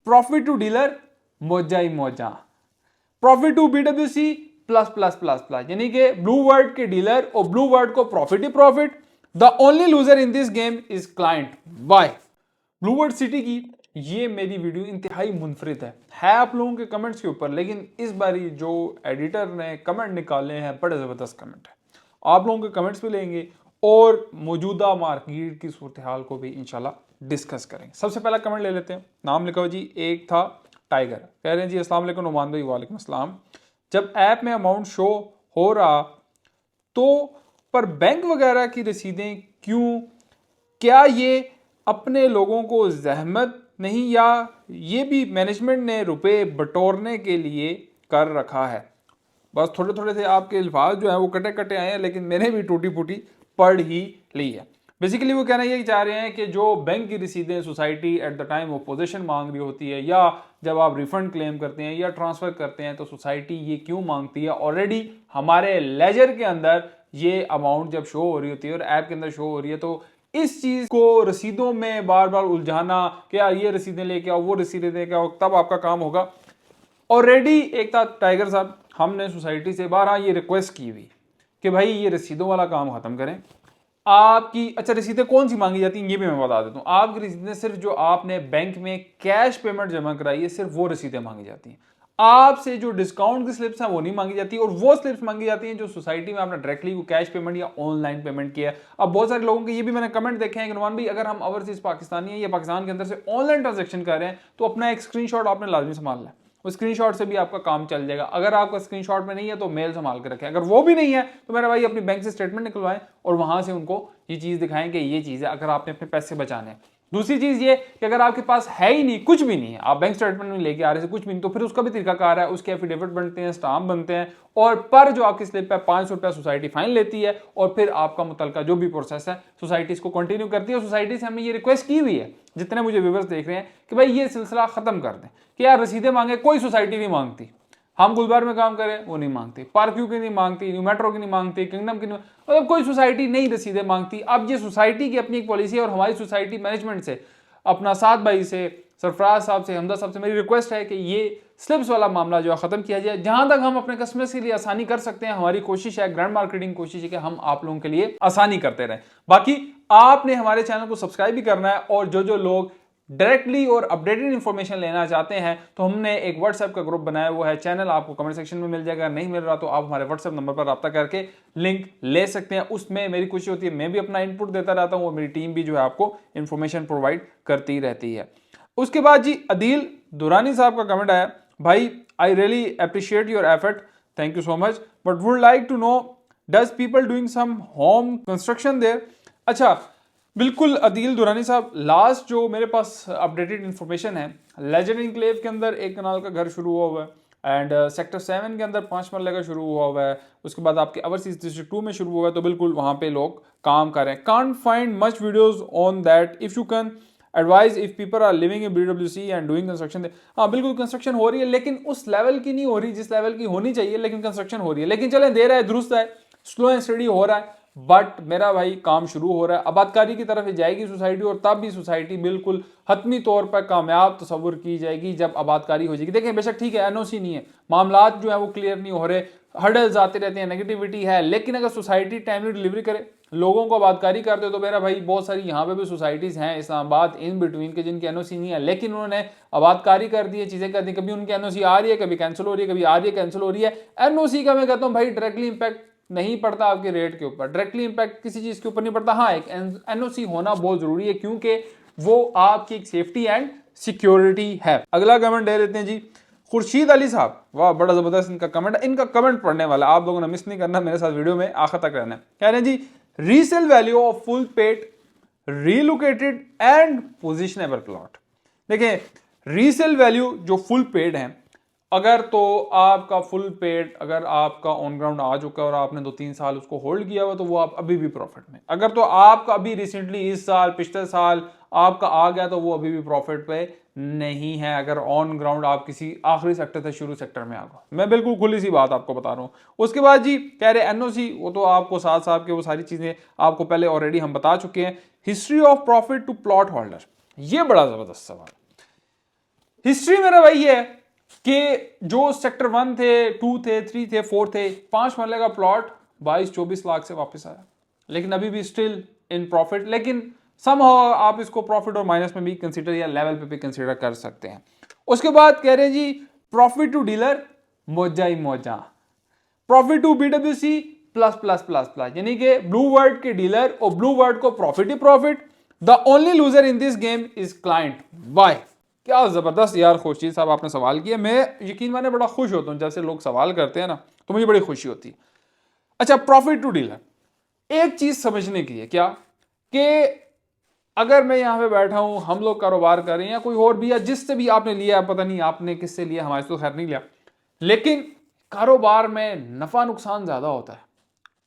Profit to dealer मौजा ही मौजा, profit to BWC plus plus plus plus, यानी कि ब्लू वर्ड के डीलर और ब्लू वर्ड को प्रॉफिट ही profit. The only loser in this game is client. Why? Blue World City की ये मेरी वीडियो इंतहाई मुनफरिद है आप लोगों के कमेंट्स के ऊपर, लेकिन इस बारी जो एडिटर ने कमेंट निकाले हैं बड़े ज़बरदस्त कमेंट है। आप लोगों के कमेंट्स भी लेंगे और मौजूदा मार्केट की सूरत हाल को भी इंशाल्लाह डिस्कस करेंगे। सबसे पहला कमेंट ले लेते हैं, नाम लिखा हुआ जी, एक था टाइगर, कह रहे हैं जी अस्सलाम वालेकुम नुमान भाई। वालेकुम अस्सलाम। जब ऐप में अमाउंट शो हो रहा तो पर बैंक वगैरह की रसीदें क्यों? क्या ये अपने लोगों को जहमत नहीं, या ये भी मैनेजमेंट ने रुपए बटोरने के लिए कर रखा है? बस थोड़े थोड़े से आपके अल्फाज जो हैं वो कटे कटे आए हैं, लेकिन मैंने भी टूटी फूटी पढ़ ही ली है। बेसिकली वो कहना ये चाह रहे हैं कि जो बैंक की रसीदें society at the time of possession मांग रही होती है, या जब आप रिफंड क्लेम करते हैं या ट्रांसफ़र करते हैं, तो सोसाइटी ये क्यों मांगती है? ऑलरेडी हमारे लेजर के अंदर ये अमाउंट जब शो हो रही होती है और ऐप के अंदर शो हो रही है, तो इस चीज़ को रसीदों में बार बार उलझाना कि यार ये रसीदें लेके आओ, वो रसीदें लेके आओ, तब आपका काम होगा। ऑलरेडी एक था टाइगर साहब, हमने सोसाइटी से बारह ये रिक्वेस्ट की हुई कि भाई ये रसीदों वाला काम ख़त्म करें। आपकी अच्छा रसीदें कौन सी मांगी जाती हैं ये भी मैं बता देता हूँ। आपकी रसीदें सिर्फ जो आपने बैंक में कैश पेमेंट जमा कराई है, सिर्फ वो रसीदें मांगी जाती हैं। आपसे जो डिस्काउंट की स्लिप्स हैं वो नहीं मांगी जाती, और वो स्लिप्स मांगी जाती हैं जो सोसाइटी में आपने डायरेक्टली को कैश पेमेंट या ऑनलाइन पेमेंट किया है। अब बहुत सारे लोगों के ये भी मैंने कमेंट देखे हैं कि नुमान भाई अगर हम ओवरसीज पाकिस्तानी हैं या पाकिस्तान के अंदर से ऑनलाइन ट्रांजेक्शन कर रहे हैं तो अपना एक स्क्रीनशॉट आपने लाजमी संभालना है, उस स्क्रीनशॉट से भी आपका काम चल जाएगा। अगर आपका स्क्रीनशॉट में नहीं है तो मेल संभाल के रखें, अगर वो भी नहीं है तो मेरा भाई अपनी बैंक से स्टेटमेंट निकलवाएं और वहां से उनको ये चीज़ दिखाएं कि ये चीज़ है, अगर आपने अपने पैसे बचाने हैं। दूसरी चीज़ ये कि अगर आपके पास है ही नहीं, कुछ भी नहीं है, आप बैंक स्टेटमेंट में लेके आ रहे हैं कुछ भी नहीं, तो फिर उसका भी तरीकाकार है, उसके एफिडेविट बनते हैं, स्टाम्प बनते हैं, और पर जो आपकी स्लिप है 500 रुपया सोसाइटी फाइन लेती है, और फिर आपका मुतलका जो भी प्रोसेस है सोसाइटी इसको कंटिन्यू करती है। सोसाइटी से हमने ये रिक्वेस्ट की हुई है, जितने मुझे व्यूवर्स देख रहे हैं, कि भाई ये सिलसिला खत्म कर दें कि यार रसीदें मांगे, कोई सोसाइटी नहीं मांगती। हम गुलबार में काम करें वो नहीं मांगती, पार्क व्यू की नहीं मांगती, न्यू मेट्रो की नहीं मांगती, किंगडम की नहीं, मतलब कोई सोसाइटी नहीं रसीदें मांगती। अब ये सोसाइटी की अपनी एक पॉलिसी है, और हमारी सोसाइटी मैनेजमेंट से, अपना साथ भाई से, सरफराज साहब से, हमदा साहब से मेरी रिक्वेस्ट है कि ये स्लिप्स वाला मामला जो है ख़त्म किया जाए। जहां तक हम अपने कस्टमर्स के लिए आसानी कर सकते हैं, हमारी कोशिश है, ग्रैंड मार्केटिंग कोशिश है कि हम आप लोगों के लिए आसानी करते रहें। बाकी आपने हमारे चैनल को सब्सक्राइब भी करना है, और जो लोग डायरेक्टली और अपडेटेड इंफॉर्मेशन लेना चाहते हैं तो हमने एक व्हाट्सएप का ग्रुप बनाया हुआ है, चैनल आपको कमेंट सेक्शन में मिल जाएगा। नहीं मिल रहा तो आप हमारे व्हाट्सएप नंबर पर रब्ता करके लिंक ले सकते हैं। उसमें मेरी खुशी होती है, मैं भी अपना इनपुट देता रहता हूँ और मेरी टीम भी जो है आपको इंफॉर्मेशन प्रोवाइड करती रहती है। उसके बाद जी अदील दुरानी साहब का कमेंट आया, भाई I really appreciate your effort, thank you so much, but would like to know does people doing some home construction there. अच्छा बिल्कुल अदील दुरानी साहब, लास्ट जो मेरे पास अपडेटेड इन्फॉर्मेशन है, लेजेंड इनक्लेव के अंदर एक कनाल का घर शुरू हुआ हुआ है, एंड सेक्टर 7 के अंदर 5 मरले का शुरू हुआ हुआ है। उसके बाद आपके ओवरसीज डिस्ट्रिक्ट 2 में शुरू हुआ है, तो बिल्कुल वहाँ पे लोग काम कर रहे हैं। Can't find much videos on that, if you can advise if people are living in BWC and doing construction. हाँ बिल्कुल कंस्ट्रक्शन हो रही है, लेकिन उस लेवल की नहीं हो रही जिस लेवल की होनी चाहिए, लेकिन कंस्ट्रक्शन हो रही है। लेकिन चलें, देर है दुरुस्त है, स्लो एंड स्टडी हो रहा है, बट मेरा भाई काम शुरू हो रहा है। आबादकारी की तरफ जाएगी सोसाइटी, और तब भी सोसाइटी बिल्कुल हतमी तौर पर कामयाब तस्वुर की जाएगी जब आबादकारी हो जाएगी। देखें बेशक ठीक है NOC नहीं है, मामलात जो है वो क्लियर नहीं हो रहे, हर्डल्स आते रहते हैं, नेगेटिविटी है, लेकिन अगर सोसाइटी टाइमली डिलीवरी करे, लोगों को आबादकारी कर दे, तो मेरा भाई बहुत सारी यहाँ पे भी सोसाइटीज़ हैं इस्लामाबाद इन बिटवीन के जिनकी NOC नहीं है, लेकिन उन्होंने आबादकारी कर दी है, चीज़ें कर दी। कभी उनकी NOC आ रही है, कभी कैंसिल हो रही है, कभी आ रही है, कैंसिल हो रही है। NOC का मैं कहता हूँ भाई डायरेक्टली इंपैक्ट नहीं पड़ता आपके रेट के ऊपर, डायरेक्टली इंपैक्ट किसी चीज़ के ऊपर नहीं पड़ता। हाँ, एक NOC होना बहुत ज़रूरी है, क्योंकि वो आपकी एक सेफ्टी एंड सिक्योरिटी है। अगला कमेंट दे लेते हैं जी खुर्शीद अली साहब, वाह बड़ा ज़बरदस्त इनका कमेंट है। इनका कमेंट पढ़ने वाला आप लोगों ने मिस नहीं करना, मेरे साथ वीडियो में आखिर तक रहना है। कह रहे हैं ji resale value of full paid relocated and possessionable plot. देखें रीसेल वैल्यू जो फुल पेड है, अगर तो आपका फुल पेड अगर आपका ऑन ग्राउंड आ चुका है और आपने 2-3 साल उसको होल्ड किया हुआ, तो वो आप अभी भी प्रॉफिट में। अगर तो आपका अभी रिसेंटली इस साल पिछले साल आपका आ गया, तो वो अभी भी प्रॉफिट पे नहीं है, अगर ऑन ग्राउंड आप किसी आखिरी सेक्टर से शुरू सेक्टर में आ गए। मैं बिल्कुल खुली सी बात आपको बता रहा हूँ। उसके बाद जी कह रहे NOC, वो तो आपको साथ साथ के वो सारी चीज़ें आपको पहले ऑलरेडी हम बता चुके हैं। History of profit to plot holder, ये बड़ा ज़बरदस्त सवाल। हिस्ट्री मेरा वही है कि जो सेक्टर 1 थे, 2 थे, 3 थे, 4 थे, 5 मरले का प्लॉट 22-24 लाख से वापस आया, लेकिन अभी भी स्टिल इन प्रॉफिट। लेकिन समहाउ आप इसको प्रॉफिट और माइनस में भी कंसीडर या लेवल पे भी कंसीडर कर सकते हैं। उसके बाद कह रहे हैं जी प्रॉफिट टू डीलर मौजा ही मौजा, profit to BWC plus plus plus plus, यानी कि ब्लू वर्ड के डीलर और ब्लू वर्ड को प्रॉफिट ही profit. The only loser in this game is client. Why? क्या जबरदस्त यार खुर्शीद साहब आपने सवाल किया। मैं यकीन माने बड़ा खुश होता हूं जैसे लोग सवाल करते हैं ना, तो मुझे बड़ी खुशी होती है। अच्छा, प्रॉफिट टू डीलर, एक चीज समझने की है क्या कि अगर मैं यहां पे बैठा हूं, हम लोग कारोबार कर रहे हैं या कोई और भी, या जिससे भी आपने लिया, पता नहीं आपने किससे लिया, हमारे तो खैर नहीं लिया, लेकिन कारोबार में नफा नुकसान ज्यादा होता है।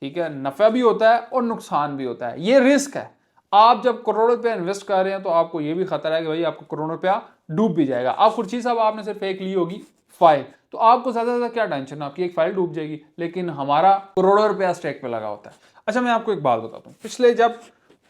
ठीक है, नफा भी होता है और नुकसान भी होता है, ये रिस्क है। आप जब करोड़ों रुपया इन्वेस्ट कर रहे हैं तो आपको ये भी खतरा है कि भाई आपको करोड़ों रुपया डूब भी जाएगा। आप खुर्शीद साहब आपने सिर्फ एक ली होगी फाइल, तो आपको ज्यादा से ज्यादा क्या टेंशन, आपकी एक फाइल डूब जाएगी, लेकिन हमारा करोड़ों रुपया स्टेक पे लगा होता है। अच्छा, मैं आपको एक बात बताता हूँ, पिछले जब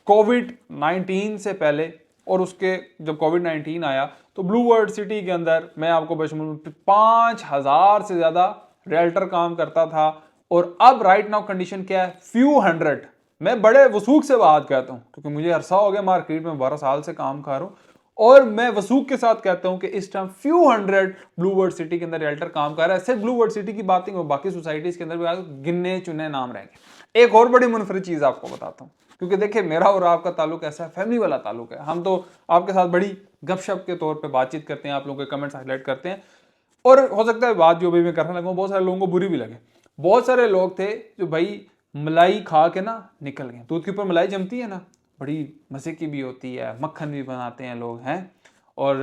कोविड-19 से पहले और उसके जब कोविड-19 आया तो ब्लू वर्ल्ड सिटी के अंदर मैं आपको बशमूल 5,000 से ज्यादा रियल्टर काम करता था, और अब राइट नाउ कंडीशन क्या है, फ्यू हंड्रेड। मैं बड़े वसूख से बात कहता हूं क्योंकि मुझे अरसा हो गया मार्केट में, 12 साल से काम कर रहा हूं, और मैं वसूख के साथ कहता हूं कि इस time few hundred blue world city के अंदर रियल्टर काम कर रहा है। सिर्फ ब्लू वर्ल्ड सिटी की बात नहीं, बाकी सोसाइटीज के अंदर भी गिनने चुने नाम रहेंगे। एक और बड़ी मुनफरद चीज आपको बताता हूं, क्योंकि देखिए मेरा और आपका ताल्लुक ऐसा है, फैमिली वाला ताल्लुक है। हम तो आपके साथ बड़ी गपशप के तौर पे बातचीत करते हैं, आप लोगों के कमेंट्स हाईलाइट करते हैं, और हो सकता है बात जो भी मैं करने लगा बहुत सारे लोगों को बुरी भी लगे। बहुत सारे लोग थे जो भाई मलाई खा के ना निकल गए। दूध के ऊपर मलाई जमती है ना, बड़ी मज़े की भी होती है, मक्खन भी बनाते हैं लोग हैं, और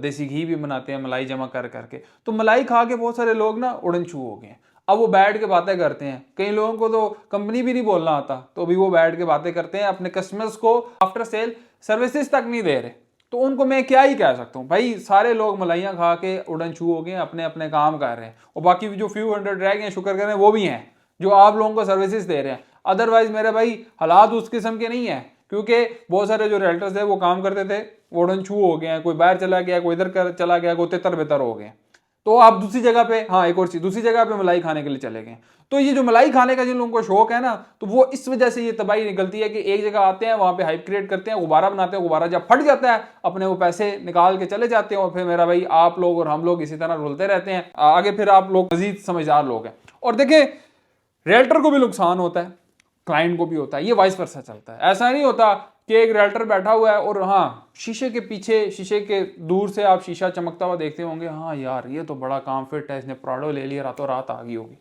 देसी घी भी बनाते हैं मलाई जमा कर करके। तो मलाई खा के बहुत सारे लोग ना उड़न छू हो गए। अब वो बैठ के बातें करते हैं, कई लोगों को तो कंपनी भी नहीं बोलना आता, तो अभी वो बैठ के बातें करते हैं, अपने कस्टमर्स को आफ्टर सेल सर्विसेज तक नहीं दे रहे। तो उनको मैं क्या ही कह सकता हूँ भाई, सारे लोग मलाइयाँ खा के उड़न छू हो गए, अपने अपने काम कर रहे हैं, और बाकी जो फ्यू हंड्रेड रह गए शुक्र करें वो भी हैं जो आप लोगों को सर्विसेज दे रहे हैं। अदरवाइज मेरे भाई हालात उस किस्म के नहीं है, क्योंकि बहुत सारे जो रियल्टर्स थे वो काम करते थे, वो उड़न छू हो गए हैं, कोई बाहर चला गया, कोई इधर चला गया, कोई तितर बेतर हो गए, तो आप दूसरी जगह पे, हाँ एक और चीज, दूसरी जगह पे मलाई खाने के लिए चले गए। तो ये जो मलाई खाने का जिन लोगों को शौक है ना, तो वो इस वजह से ये तबाही निकलती है कि एक जगह आते हैं, वहां पे हाइप क्रिएट करते हैं, गुब्बारा बनाते हैं, गुब्बारा जब फट जाता है अपने वो पैसे निकाल के चले जाते हैं, और फिर मेरा भाई आप लोग और हम लोग इसी तरह रुलते रहते हैं आगे। फिर आप लोग मजीद समझदार लोग हैं। और देखें, रियल्टर को भी नुकसान होता है, क्लाइंट को भी होता है, ये वाइस वर्सा चलता है। ऐसा नहीं होता कि एक रियल्टर बैठा हुआ है और हाँ शीशे के पीछे, शीशे के दूर से आप शीशा चमकता हुआ देखते होंगे, हाँ यार ये तो बड़ा काम फिट है, इसने प्राडो ले लिया, रातों रात आ गई होगी।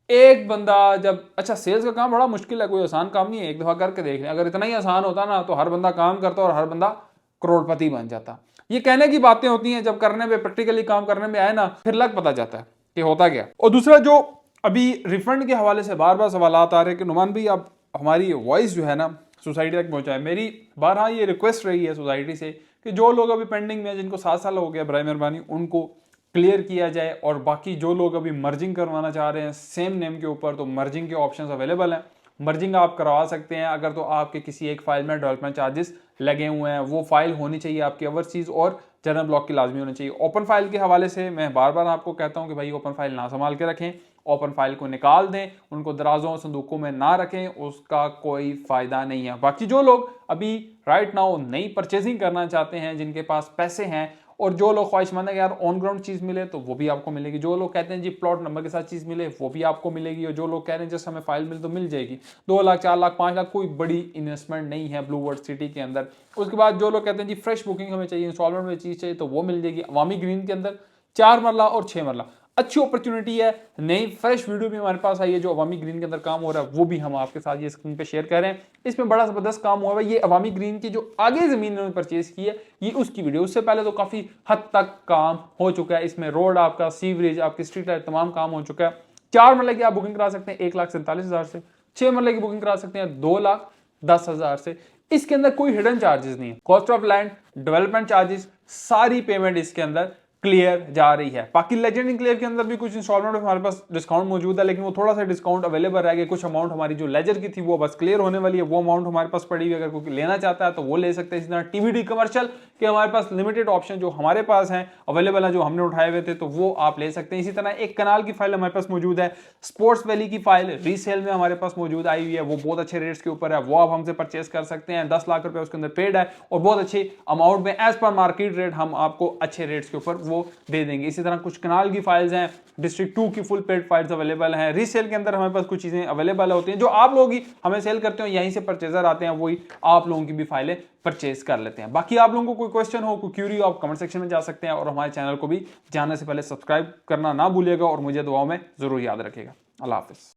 एक बंदा जब, अच्छा सेल्स का काम बड़ा मुश्किल है, कोई आसान काम नहीं है, एक दफा करके देख लें। अगर इतना ही आसान होता ना तो हर बंदा काम करता और हर बंदा करोड़पति बन जाता। ये कहने की बातें होती हैं, जब करने में, प्रैक्टिकली काम करने में आए ना, फिर लग पता जाता है कि होता क्या। और दूसरा जो अभी रिफंड के हवाले से बार बार सवाल आ रहे हैं कि नुमान भाई आप हमारी वॉइस जो है ना सोसाइटी तक पहुंचाए। मेरी बारहा ये रिक्वेस्ट रही है सोसाइटी से कि जो लोग अभी पेंडिंग में, जिनको 7 साल हो गया, बराए मेहरबानी उनको क्लियर किया जाए। और बाकी जो लोग अभी मर्जिंग करवाना चाह रहे हैं सेम नेम के ऊपर, तो मर्जिंग के ऑप्शंस अवेलेबल हैं, मर्जिंग आप करवा सकते हैं। अगर तो आपके किसी एक फाइल में डेवलपमेंट चार्जेस लगे हुए हैं, वो फाइल होनी चाहिए आपकी ओवरसीज और जनरल ब्लॉक की लाजमी होनी चाहिए। ओपन फाइल के हवाले से मैं बार बार आपको कहता हूं कि भाई ओपन फाइल ना संभाल के रखें, ओपन फाइल को निकाल दें, उनको दराजों संदूकों में ना रखें, उसका कोई फायदा नहीं है। बाकी जो लोग अभी राइट नाउ नई परचेजिंग करना चाहते हैं, जिनके पास पैसे हैं, और जो लोग ख्वाहिशमंद है कि यार ऑन ग्राउंड चीज़ मिले, तो वो भी आपको मिलेगी। जो लोग कहते हैं जी प्लॉट नंबर के साथ चीज़ मिले, वो भी आपको मिलेगी। और जो लोग कह रहे हैं जस्ट हमें फाइल मिले तो मिल जाएगी। 2 लाख 4 लाख 5 लाख कोई बड़ी इन्वेस्टमेंट नहीं है ब्लू वर्ल्ड सिटी के अंदर। उसके बाद जो लोग कहते हैं जी फ्रेश बुकिंग हमें चाहिए, इंस्टॉलमेंट में चीज़ चाहिए, तो वो मिल जाएगी अवामी ग्रीन के अंदर। 4 मरला और 6 मरला अच्छी अपॉर्चुनिटी है। नई फ्रेश वीडियो भी हमारे पास आई है, जो अवामी ग्रीन के अंदर काम हो रहा है, वो भी हम आपके साथ ये स्क्रीन पे शेयर कर रहे हैं। इसमें बड़ा जबरदस्त काम हुआ है। ये अवामी ग्रीन की जो आगे जमीन इन्होंने परचेज की है, ये उसकी वीडियो, उससे पहले तो काफी हद तक काम हो चुका है। इसमें रोड आपका, सीवरेज आपकी, स्ट्रीट लाइट, तमाम काम हो चुका है। 4 मरले की आप बुकिंग करा सकते हैं 1,47,000 से, 6 मरले की बुकिंग करा सकते हैं 2,10,000 से। इसके अंदर कोई हिडन चार्जेस नहीं है। Cost of land, development charges, सारी पेमेंट इसके अंदर क्लियर जा रही है। बाकी लेजेंड इंक्लेव के अंदर भी कुछ इंस्टॉलमेंट में हमारे पास डिस्काउंट मौजूद है, लेकिन वो थोड़ा सा डिस्काउंट अवेलेबल रह गया। कुछ अमाउंट हमारी जो लेजर की थी वो बस क्लियर होने वाली है, वो अमाउंट हमारे पास पड़ी हुई, अगर कोई लेना चाहता है तो वो ले सकते हैं। इसी तरह टीवीडी कमर्शियल के हमारे पास लिमिटेड ऑप्शन जो हमारे पास हैं अवेलेबल है, जो हमने उठाए हुए थे, तो वो आप ले सकते हैं। इसी तरह एक कनाल की फाइल हमारे पास मौजूद है, स्पोर्ट्स वैली की फाइल रीसेल में हमारे पास मौजूद आई हुई है, वो बहुत अच्छे रेट्स के ऊपर है, वो आप हमसे परचेस कर सकते हैं। 10 लाख रुपए उसके अंदर पेड है और बहुत अच्छे अमाउंट में एज पर मार्केट रेट हम आपको अच्छे रेट्स के ऊपर वो दे देंगे। इसी तरह कुछ कनाल की फाइल्स हैं, डिस्ट्रिक्ट 2 की फुल पेड फाइल्स अवेलेबल हैं। रीसेल के अंदर हमारे पास कुछ चीजें अवेलेबल होती हैं जो आप लोग ही हमें सेल करते हो, यहीं से परचेजर आते हैं, वही आप लोगों की भी फाइलें परचेज कर लेते हैं। बाकी आप लोगों को कोई क्वेश्चन हो, कोई क्यूरी हो, आप कमेंट सेक्शन में जा सकते हैं और हमारे चैनल को भी जानने से पहले सब्सक्राइब करना ना भूलिएगा और मुझे दुआओं में जरूर याद रखिएगा। अल्लाह हाफिज।